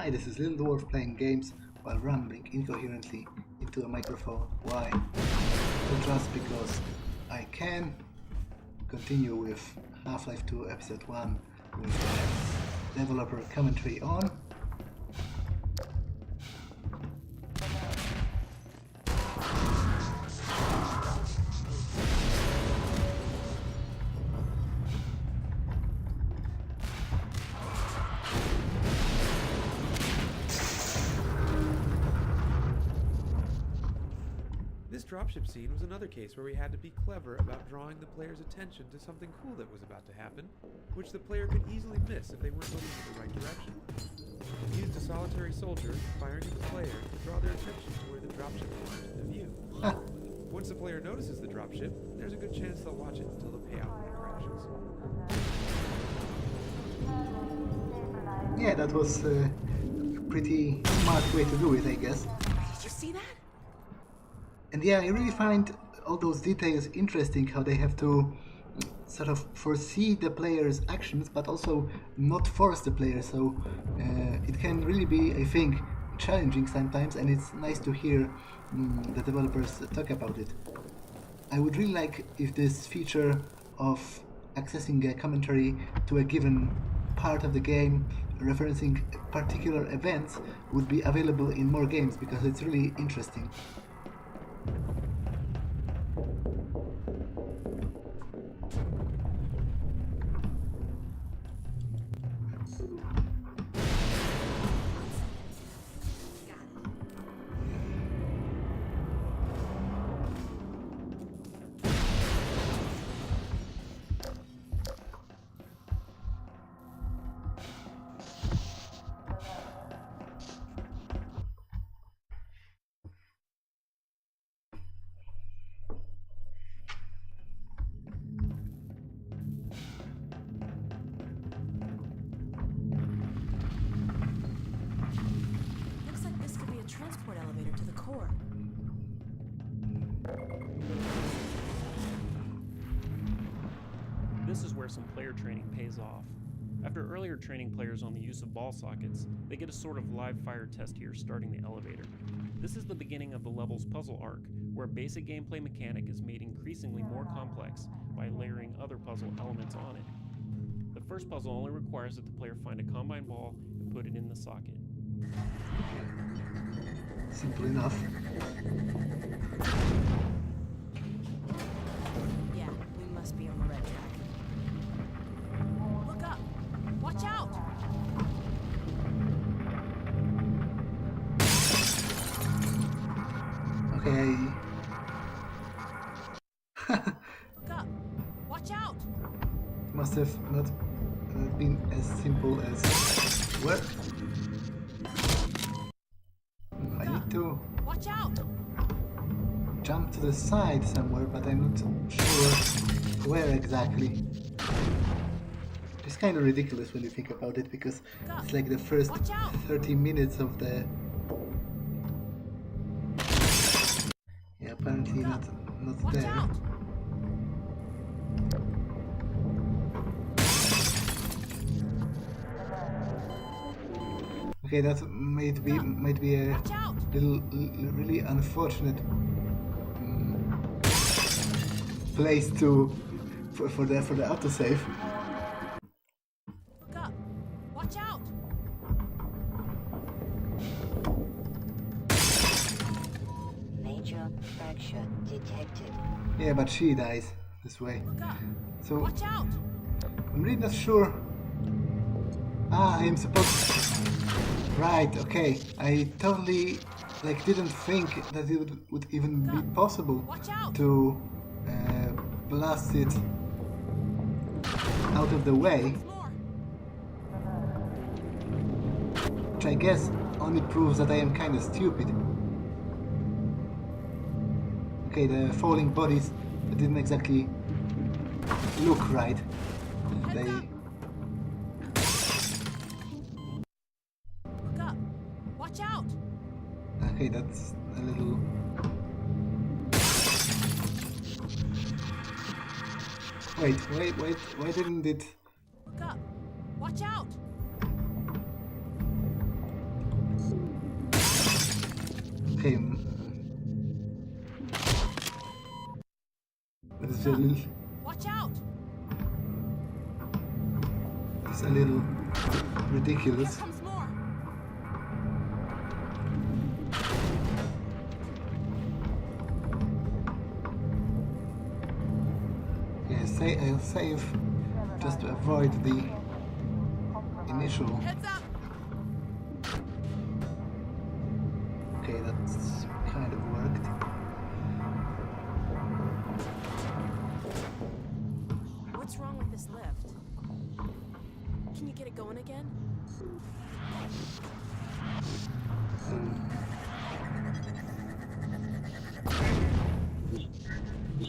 Hi, this is Little Dwarf playing games while rambling incoherently into a microphone. Why? Well, just because I can continue with Half-Life 2 Episode 1 with the developer commentary on. This dropship scene was another case where we had to be clever about drawing the player's attention to something cool that was about to happen, which the player could easily miss if they weren't looking in the right direction. We used a solitary soldier firing at the player to draw their attention to where the dropship was in the view. Once the player notices the dropship, there's a good chance they'll watch it until the payout crashes. Yeah, that was a pretty smart way to do it, I guess. Did you see that? And yeah, I really find all those details interesting, how they have to sort of foresee the player's actions, but also not force the player, so it can really be, I think, challenging sometimes, and it's nice to hear the developers talk about it. I would really like if this feature of accessing a commentary to a given part of the game, referencing particular events, would be available in more games, because it's really interesting. Transport elevator to the core. This is where some player training pays off. After earlier training players on the use of ball sockets, they get a sort of live fire test here starting the elevator. This is the beginning of the level's puzzle arc, where a basic gameplay mechanic is made increasingly more complex by layering other puzzle elements on it. The first puzzle only requires that the player find a combine ball and put it in the socket. Simple enough. Yeah, we must be on the right track. Look up! Watch out! Okay. Look up! Watch out! Must have not been as simple as what? I need to Watch out! jump to the side somewhere, but I'm not sure where exactly. It's kind of ridiculous when you think about it, because it's like the first 30 minutes of the... Yeah, apparently not there. Okay, that might be a really unfortunate place for the autosave. Look up! Watch out! Major fracture detected. Yeah, but she dies this way. Look up! So Watch out! I'm really not sure. Ah, I'm supposed. Right. Okay. I totally didn't think that it would even be possible to blast it out of the way. Which I guess only proves that I am kind of stupid. Okay, the falling bodies didn't exactly look right. They... Look up! Watch out! Okay, that's a little... Wait, why didn't it... Look up! Watch out! a little, Watch out! it's a little Here ridiculous. comes more! Yeah, I'll save just to avoid the initial. Heads up! Okay, that's kind of worked. What's wrong with this lift? Can you get it going again?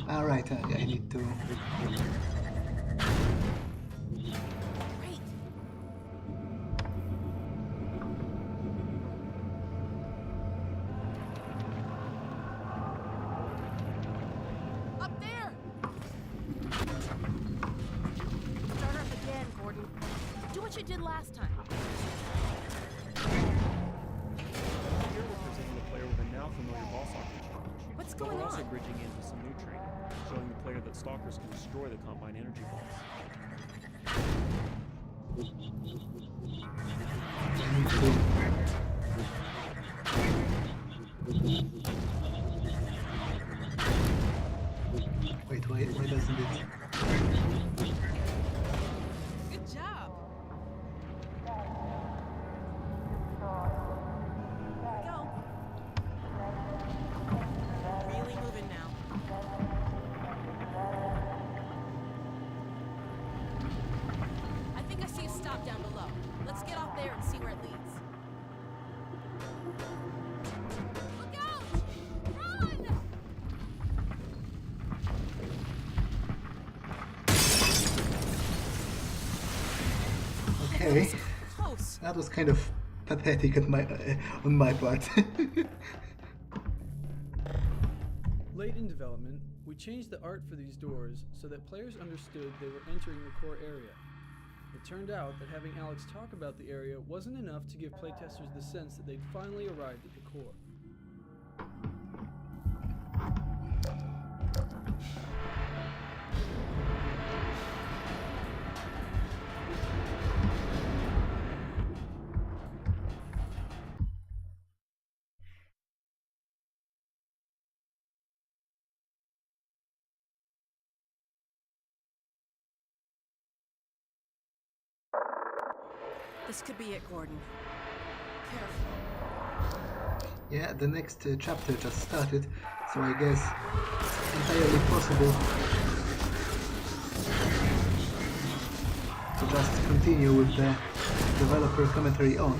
Alright, I need to. Great! Up there! Start up again, Gordon. Do what you did last time. Here we're presenting the player with a now familiar ball socket challenge. What's But going we're also on? bridging into some new training, showing the player that stalkers can destroy the Combine energy balls. I need to. Wait, why doesn't it? Good job! Go. Really moving now. I think I see a stop down below. Let's get off there and see where it leads. Look out! Run! Okay, Close. that was kind of pathetic on my part. Late in development, we changed the art for these doors so that players understood they were entering the core area. It turned out that having Alex talk about the area wasn't enough to give playtesters the sense that they'd finally arrived at the core. This could be it, Gordon. Careful. Yeah, the next chapter just started, so I guess it's entirely possible to just continue with the developer commentary on,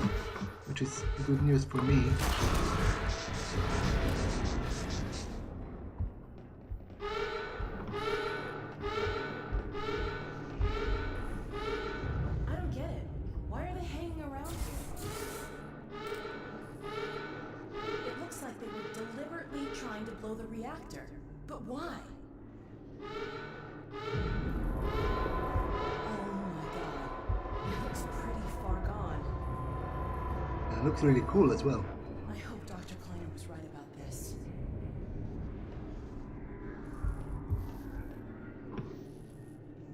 which is good news for me. I don't get it. Why are they hanging around here? It looks like they were deliberately trying to blow the reactor. But why? Oh my god. It looks pretty far gone. It looks really cool as well. I hope Dr. Kleiner was right about this.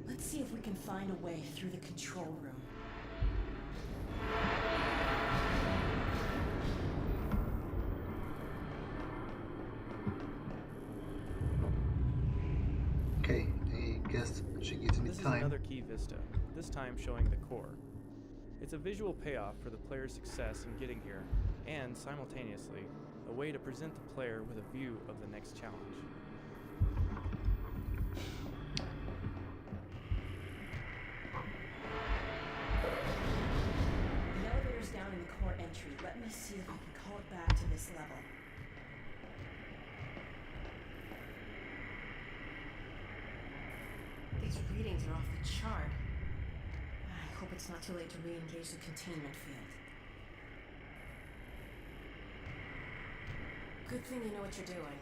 Let's see if we can find a way through the control room. Okay, I guess she gives me This is time. another key vista, this time showing the core. It's a visual payoff for the player's success in getting here, and simultaneously, a way to present the player with a view of the next challenge. The elevator's down in the core entry. Let me see if I can call it back to this level. These readings are off the chart. I hope it's not too late to re-engage the containment field. Good thing you know what you're doing.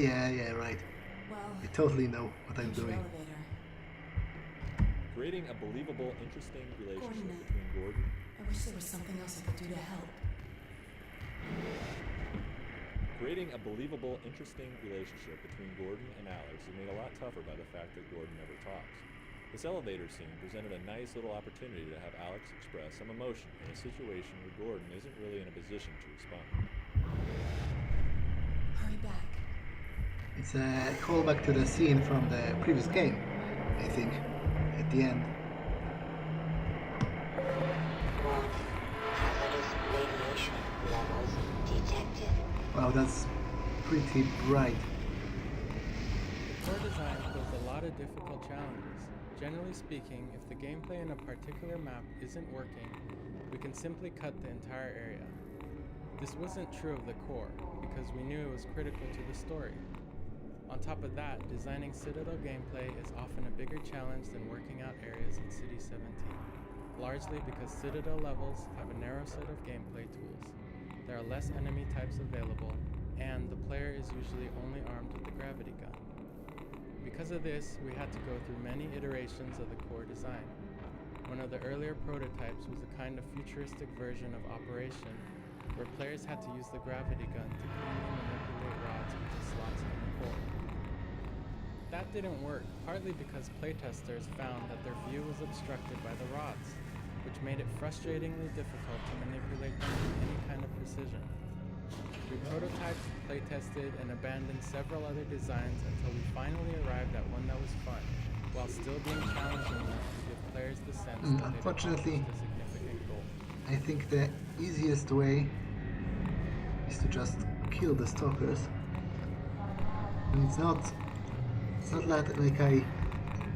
Yeah, right. Well, I totally know what I'm here's your doing. elevator. Creating a believable, interesting relationship Gordon. between Gordon. I wish there was something else I could do to help. Creating a believable, interesting relationship between Gordon and Alex is made a lot tougher by the fact that Gordon never talks. This elevator scene presented a nice little opportunity to have Alex express some emotion in a situation where Gordon isn't really in a position to respond. Hurry back. It's a callback to the scene from the previous game, I think, at the end. Hazardous radiation levels detected. Wow, that's pretty bright. The core design posed a lot of difficult challenges. Generally speaking, if the gameplay in a particular map isn't working, we can simply cut the entire area. This wasn't true of the core, because we knew it was critical to the story. On top of that, designing Citadel gameplay is often a bigger challenge than working out areas in City 17, largely because Citadel levels have a narrow set of gameplay tools. There are less enemy types available, and the player is usually only armed with the gravity gun. Because of this, we had to go through many iterations of the core design. One of the earlier prototypes was a kind of futuristic version of Operation, where players had to use the gravity gun to cleanly manipulate rods into slots in the core. That didn't work, partly because playtesters found that their view was obstructed by the rods, which made it frustratingly difficult to manipulate them with any kind of precision. We prototyped, playtested, and abandoned several other designs until we finally arrived at one that was fun, while still being challenging enough to give players the sense that they'd Unfortunately, accomplished a significant goal. I think the easiest way is to just kill the stalkers. And it's not like I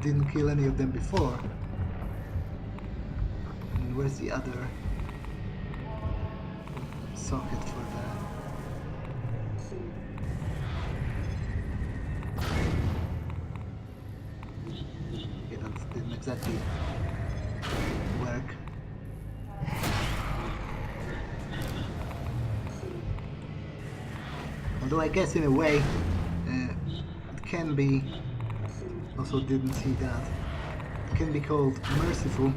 didn't kill any of them before. And where's the other socket for that? Okay, that didn't exactly work. Although I guess in a way it can be, also didn't see that, it can be called merciful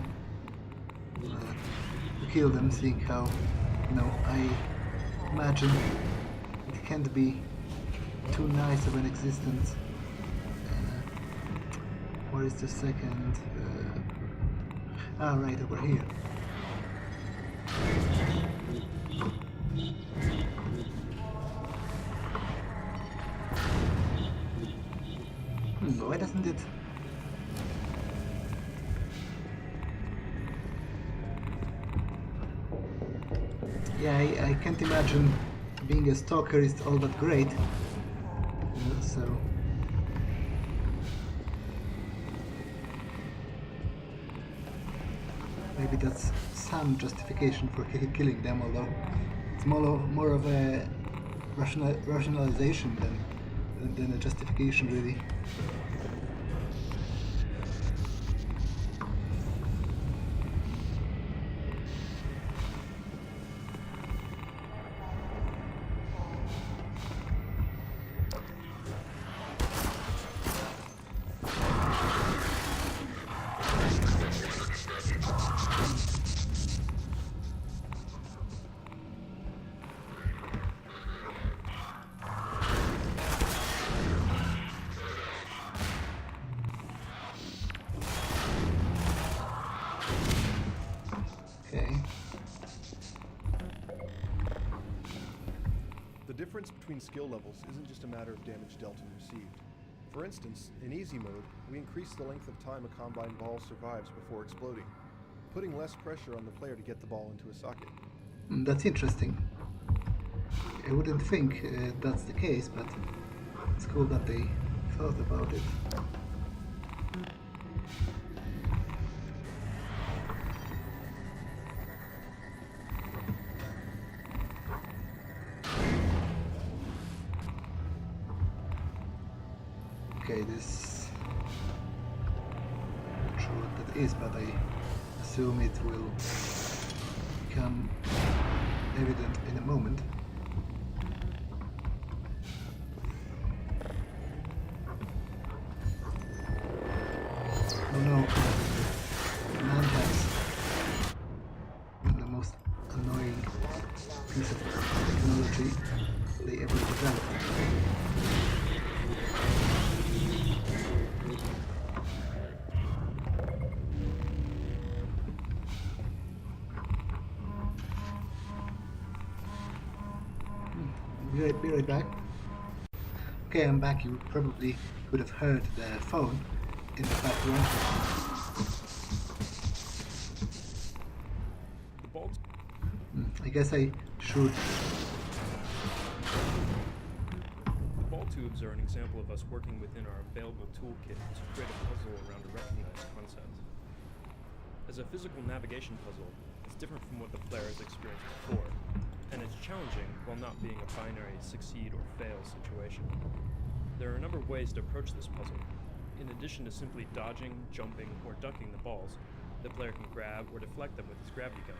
to kill them, seeing how, I imagine it can't be too nice of an existence. Where is the second? Right over here. Why doesn't it? Yeah, I can't imagine being a stalker is all that great. So maybe that's some justification for killing them, although it's more of a rationalization than a justification, really. The difference between skill levels isn't just a matter of damage dealt and received. For instance, in easy mode, we increase the length of time a combine ball survives before exploding, putting less pressure on the player to get the ball into a socket. That's interesting. I wouldn't think that's the case, but it's cool that they thought about it. Okay, this... I'm not sure what that is, but I assume it will become evident in a moment. Oh no, man has the most annoying piece of technology. they ever developed. Be right back. Okay, I'm back. You probably could have heard the phone in the background. I guess I should. The ball tubes are an example of us working within our available toolkit to create a puzzle around a recognized concept. As a physical navigation puzzle, it's different from what the player has experienced before, and it's challenging while not being a binary succeed or fail situation. There are a number of ways to approach this puzzle. In addition to simply dodging, jumping, or ducking the balls, the player can grab or deflect them with his gravity gun,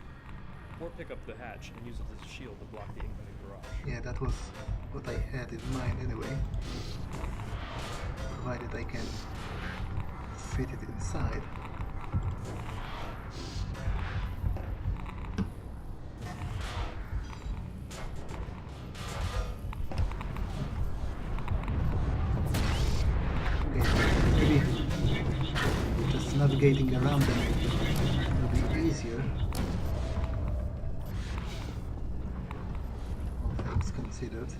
or pick up the hatch and use it as a shield to block the incoming barrage. Yeah, that was what I had in mind anyway. Provided I can fit it inside. Navigating around them will be easier, all things considered.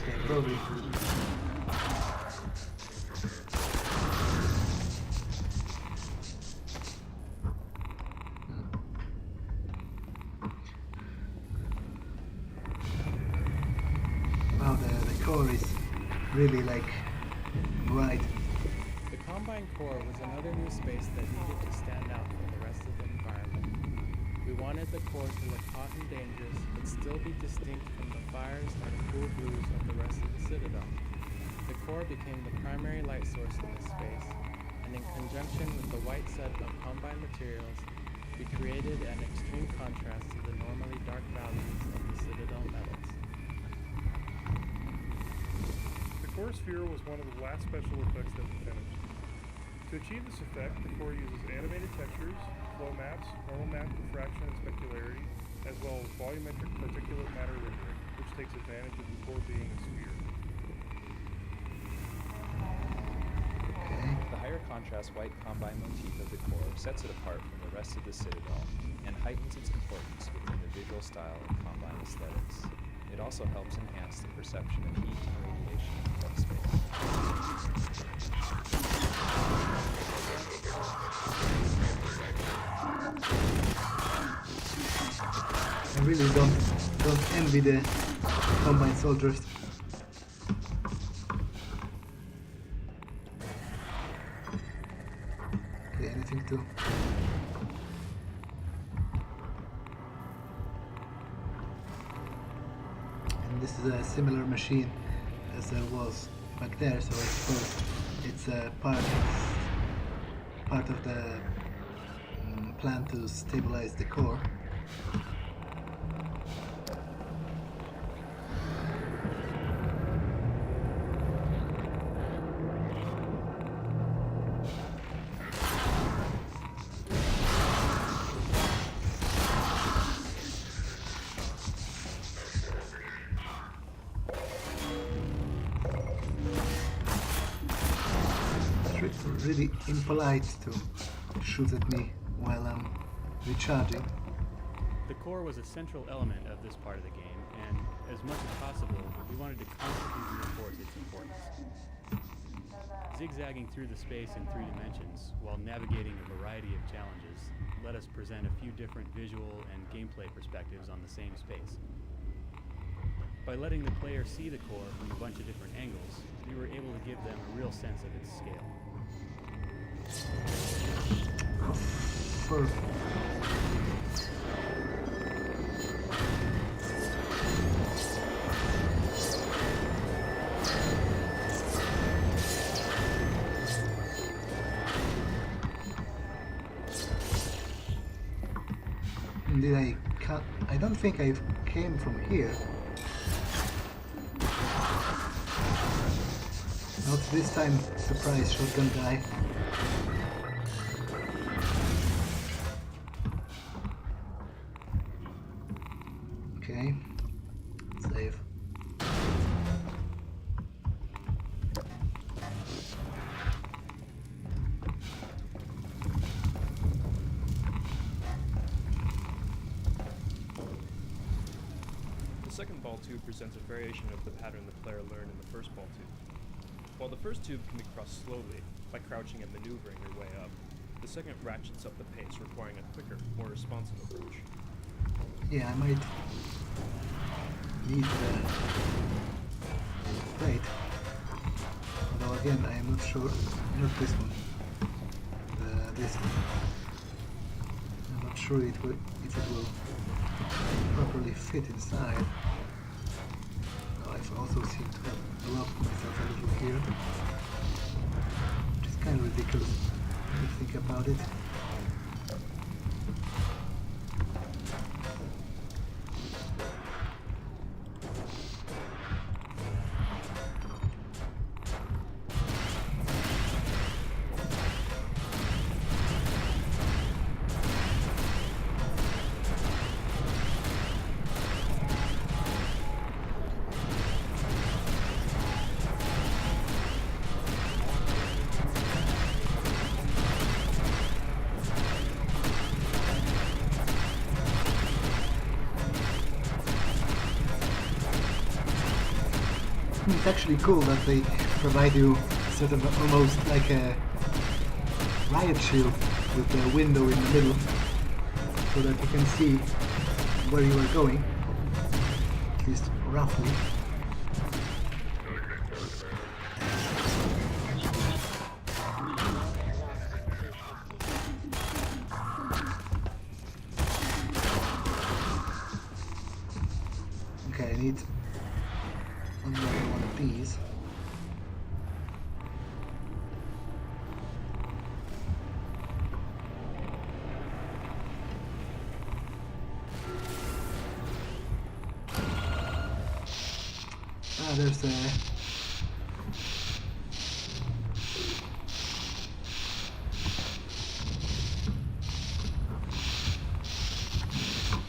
Okay, probably. Really like right. The Combine core was another new space that needed to stand out from the rest of the environment. We wanted the core to look hot and dangerous, but still be distinct from the fires and cool blues of the rest of the Citadel. The core became the primary light source in this space, and in conjunction with the white set of Combine materials, we created an extreme contrast to the normally dark values of the Citadel metals. The core sphere was one of the last special effects that we finished. To achieve this effect, the core uses animated textures, flow maps, normal map diffraction and specularity, as well as volumetric particulate matter rendering, which takes advantage of the core being a sphere. The higher contrast white Combine motif of the core sets it apart from the rest of the Citadel and heightens its importance within the visual style of Combine aesthetics. It also helps enhance the perception of heat and radiation from space. I really don't envy the Combine soldiers. Okay, anything to... This is a similar machine as there was back there, so I suppose it's a part of the plan to stabilize the core. Really impolite to shoot at me while I'm recharging. The core was a central element of this part of the game, and as much as possible, we wanted to constantly reinforce its importance. Zigzagging through the space in 3 dimensions while navigating a variety of challenges let us present a few different visual and gameplay perspectives on the same space. By letting the player see the core from a bunch of different angles, we were able to give them a real sense of its scale. Did I cut? I don't think I came from here. Not this time, surprise shotgun guy. Okay, save. The second ball tube presents a variation of the pattern the player learned in the first ball tube. While the first tube can be crossed slowly, by crouching and maneuvering your way up, the second ratchets up the pace, requiring a quicker, more responsive approach. Yeah, I might need the plate. Although again, I am not sure. Not this one. This one. I'm not sure if it will properly fit inside. I've also seem to have blocked myself a little here, which is kind of ridiculous when you think about it. It's actually cool that they provide you sort of almost like a riot shield with a window in the middle so that you can see where you are going, at least roughly. Okay, I need another one of these. There's a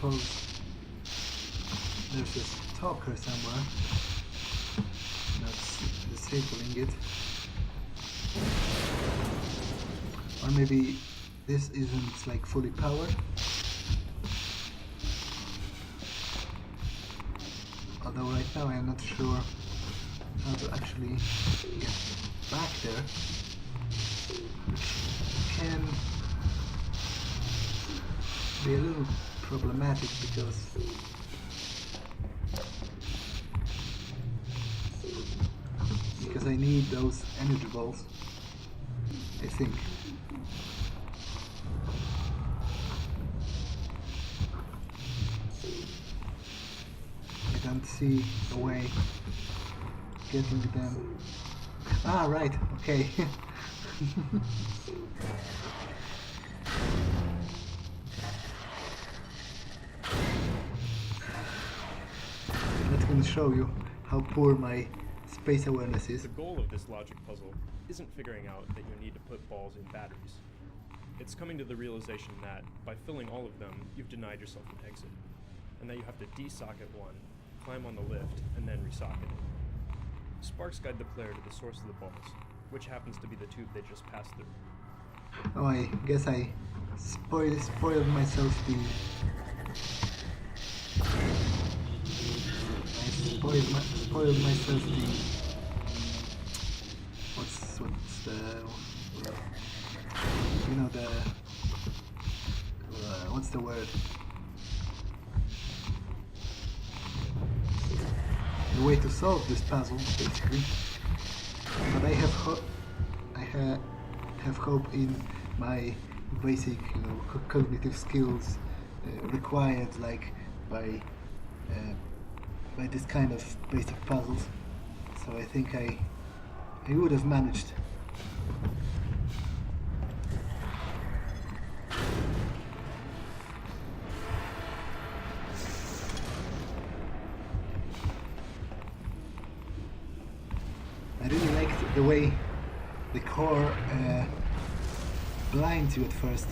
suppose there's a stalker somewhere that's disabling it, or maybe this isn't like fully powered. Although right now I am not sure how to actually get back there, which can be a little problematic because I need those energy balls, I think. I don't see a way getting them. Ah, right, okay. That's gonna show you how poor my space awareness is. The goal of this logic puzzle isn't figuring out that you need to put balls in batteries. It's coming to the realization that, by filling all of them, you've denied yourself an exit, and that you have to desocket one, climb on the lift, and then resocket it. Sparks guide the player to the source of the balls, which happens to be the tube they just passed through. Oh, I guess I spoiled myself the... spoiled myself the... What's the... You know, the... what's the word? The way to solve this puzzle, basically. But I have hope in my basic, cognitive skills required, like by this kind of basic puzzles. So I think I would have managed. the way the core blinds you at first.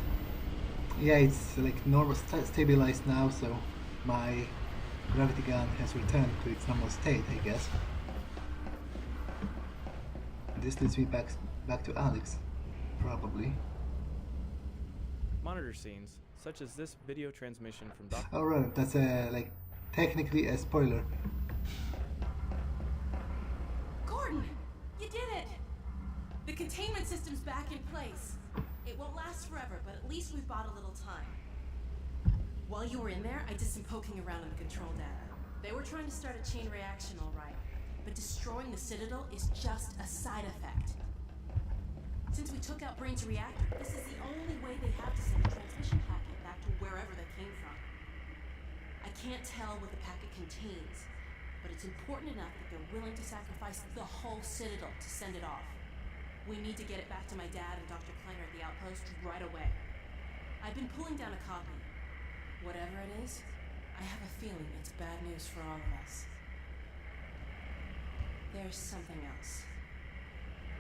Yeah, it's like normal stabilized now, so my gravity gun has returned to its normal state, I guess. This leads me back to Alex, probably. Monitor scenes, such as this video transmission from Dr. Alright, that's like technically a spoiler. Gordon, you did it! The containment system's back in place. It won't last forever, but at least we've bought a little time. While you were in there, I did some poking around in the control data. They were trying to start a chain reaction, all right. But destroying the Citadel is just a side effect. Since we took out Brain's reactor, this is the only way they have to send a transmission packet back to wherever they came from. I can't tell what the packet contains, but it's important enough that they're willing to sacrifice the whole Citadel to send it off. We need to get it back to my dad and Dr. Kleiner at the outpost right away. I've been pulling down a copy. Whatever it is, I have a feeling it's bad news for all of us. There's something else.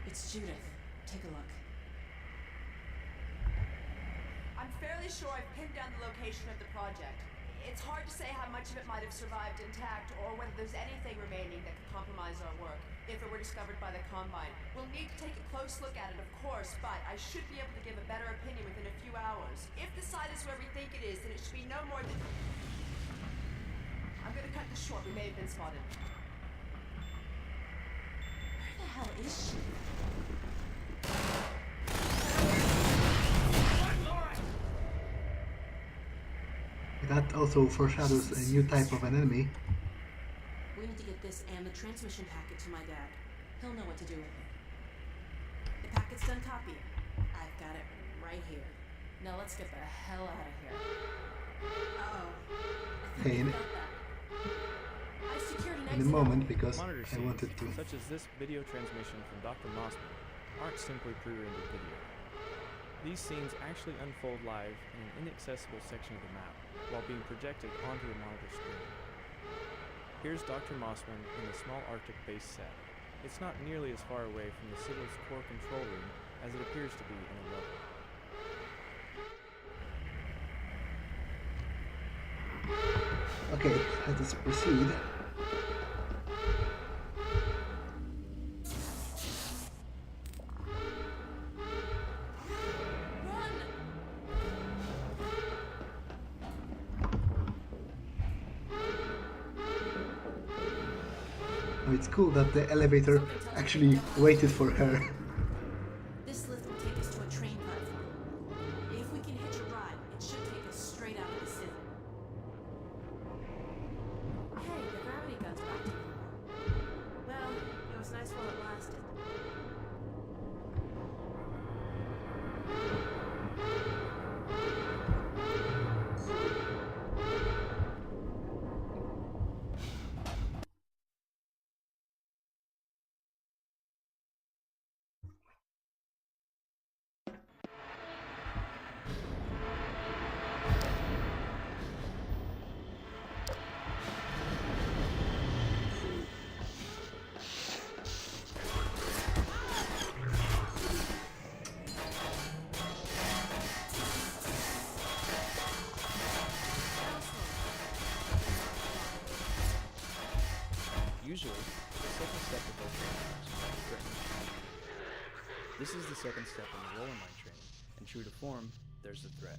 It's Judith. Take a look. I'm fairly sure I've pinned down the location of the project. It's hard to say how much of it might have survived intact or whether there's anything remaining that could compromise our work if it were discovered by the Combine. We'll need to take a close look at it, of course, but I should be able to give a better opinion within a few hours. If the site is where we think it is, then it should be no more than... I'm gonna cut this short. We may have been spotted. Where the hell is she? That also foreshadows a new type of an enemy. We need to get this and the transmission packet to my dad. He'll know what to do with it. The packet's done copying. I've got it right here. Now let's get the hell out of here. Uh-oh. Hey, in a moment, because Monitor I wanted to... such as this video transmission from Dr. Mossman, aren't simply pre-rendered video. These scenes actually unfold live in an inaccessible section of the map, while being projected onto the monitor screen. Here's Dr. Mossman in the small Arctic base set. It's not nearly as far away from the Citadel's core control room as it appears to be in a level. Okay, let us proceed. Oh, it's cool that the elevator actually waited for her. This lift will take us to a train platform. If we can hitch a ride, it should take us straight out of the city. Hey, the gravity gun's back to normal. Well, it was nice while it lasted. Usually, the second step of our training is threatening. This is the second step in the roller mine training, and true to form, there's the threat.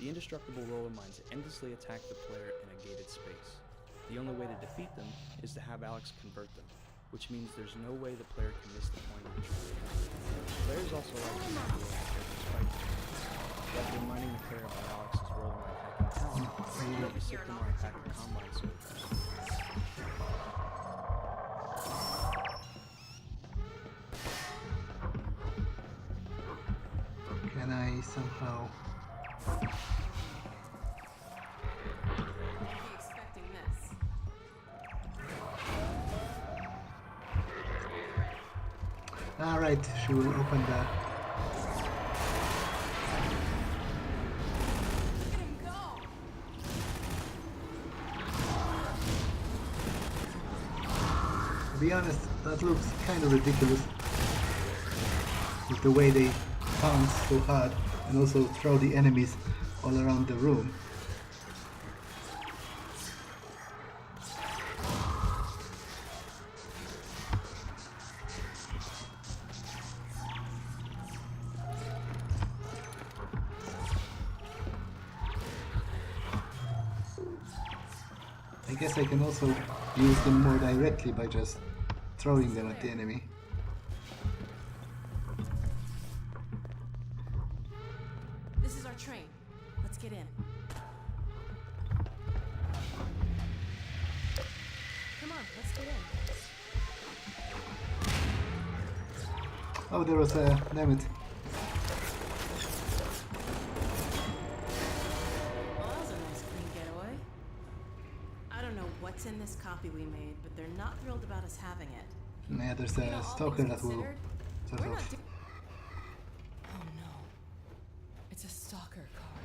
The indestructible roller mines endlessly attack the player in a gated space. The only way to defeat them is to have Alex convert them, which means there's no way the player can miss the point of the training. Players also like to see the character's fight. Rather than reminding the player about Alex's roller mine hacking talent, we let you sit them on a pack of combine soldiers. Can I somehow... Be expecting this. Alright, she will open the... Look at him go! To be honest, that looks kind of ridiculous. with the way they pounce so hard and also throw the enemies all around the room. I guess I can also use them more directly by just throwing them at the enemy. This is our train. Let's get in. Come on, let's get in. Oh, there was a... damn it. Well, that was a nice clean getaway. I don't know what's in this copy we made, but they're not thrilled about us having it. Yeah, there's You know, a all stalker things that will considered, sort we're of... not Oh no. It's a stalker car.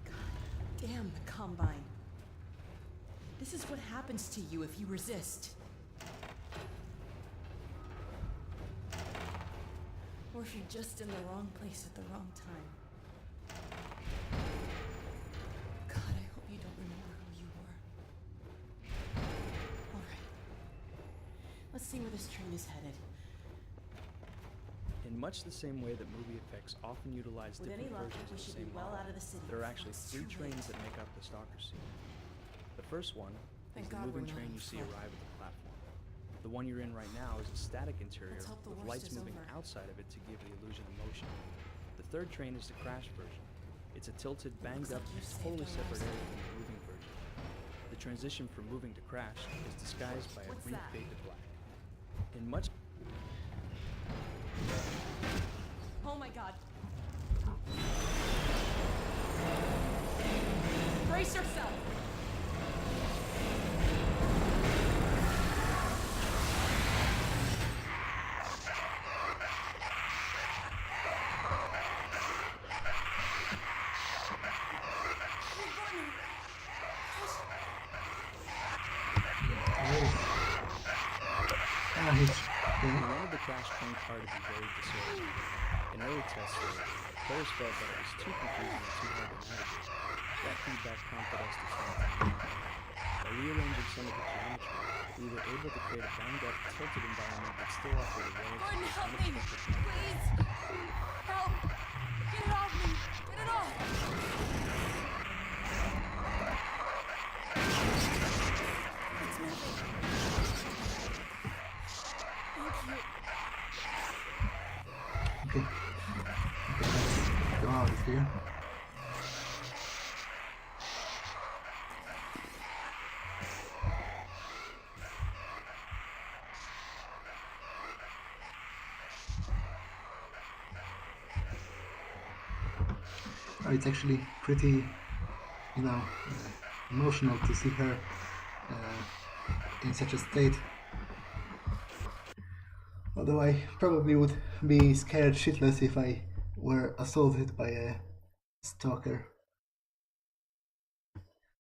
God damn the Combine. This is what happens to you if you resist. Or if you're just in the wrong place at the wrong time. God, I hope you don't remember who you were. Alright. Let's see where this train is headed. In much the same way that movie effects often utilize With any different luck, versions we of the should same be well model, out of the city. there are actually It's three too late. trains that make up the stalker scene. The first one Thank is the God we're moving not train in you see flood. arrive at the platform. The one you're in right now is a static interior Let's hope the with worst lights is moving over. outside of it to give the illusion of motion. The third train is the crash version. It's a tilted, banged up, like you've saved totally our separate lives. area from the moving version. The transition from moving to crash is disguised by a What's brief that? fade to black. In much Oh my God. Brace yourself. Ah, he's... we wanted the crash train car to be very disorienting. In early tests, though, players felt that it was too confusing and too hard to navigate. That feedback prompted us to try something new. By rearranging some of the geometry, we were able to create a banged-up, tilted environment that still offered a Gordon, relatively help me. unexpected challenge. Please. Help. Get it off me. Get it off. It's moving. Thank you. Okay. Let's go out of here. Oh, it's actually pretty, you know, emotional to see her in such a state. Although I probably would be scared shitless if I were assaulted by a stalker.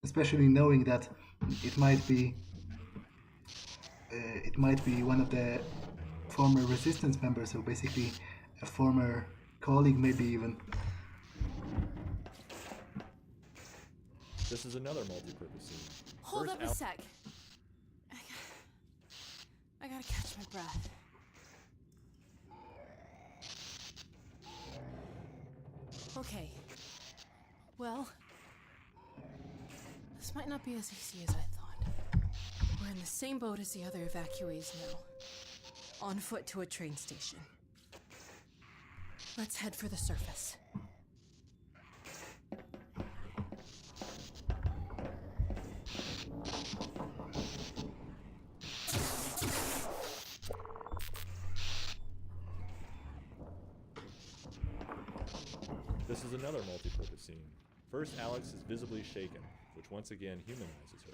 Especially knowing that it might be one of the former resistance members, so basically a former colleague, maybe even. This is another multi-purpose scene. Hold First up a sec. I gotta catch my breath. Okay. Well, this might not be as easy as I thought. We're in the same boat as the other evacuees now. On foot to a train station. Let's head for the surface. This is another multi-purpose scene. First, Alex is visibly shaken, which once again humanizes her.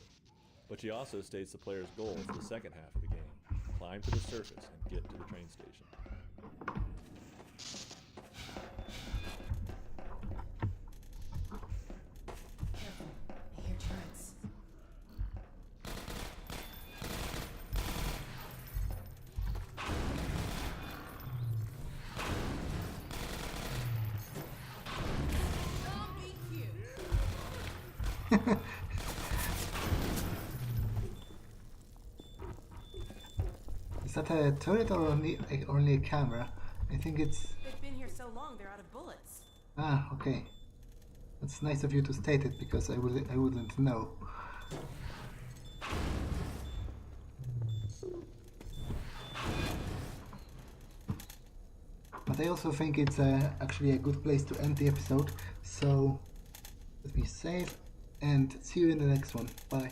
But she also states the player's goal for the second half of the game: climb to the surface and get to the train station. Careful. I hear turrets. Is that a turret or only a camera? I think it's... They've been here so long, they're out of bullets. Ah, okay. That's nice of you to state it, because I wouldn't know. But I also think it's actually a good place to end the episode, so let me save and see you in the next one. Bye.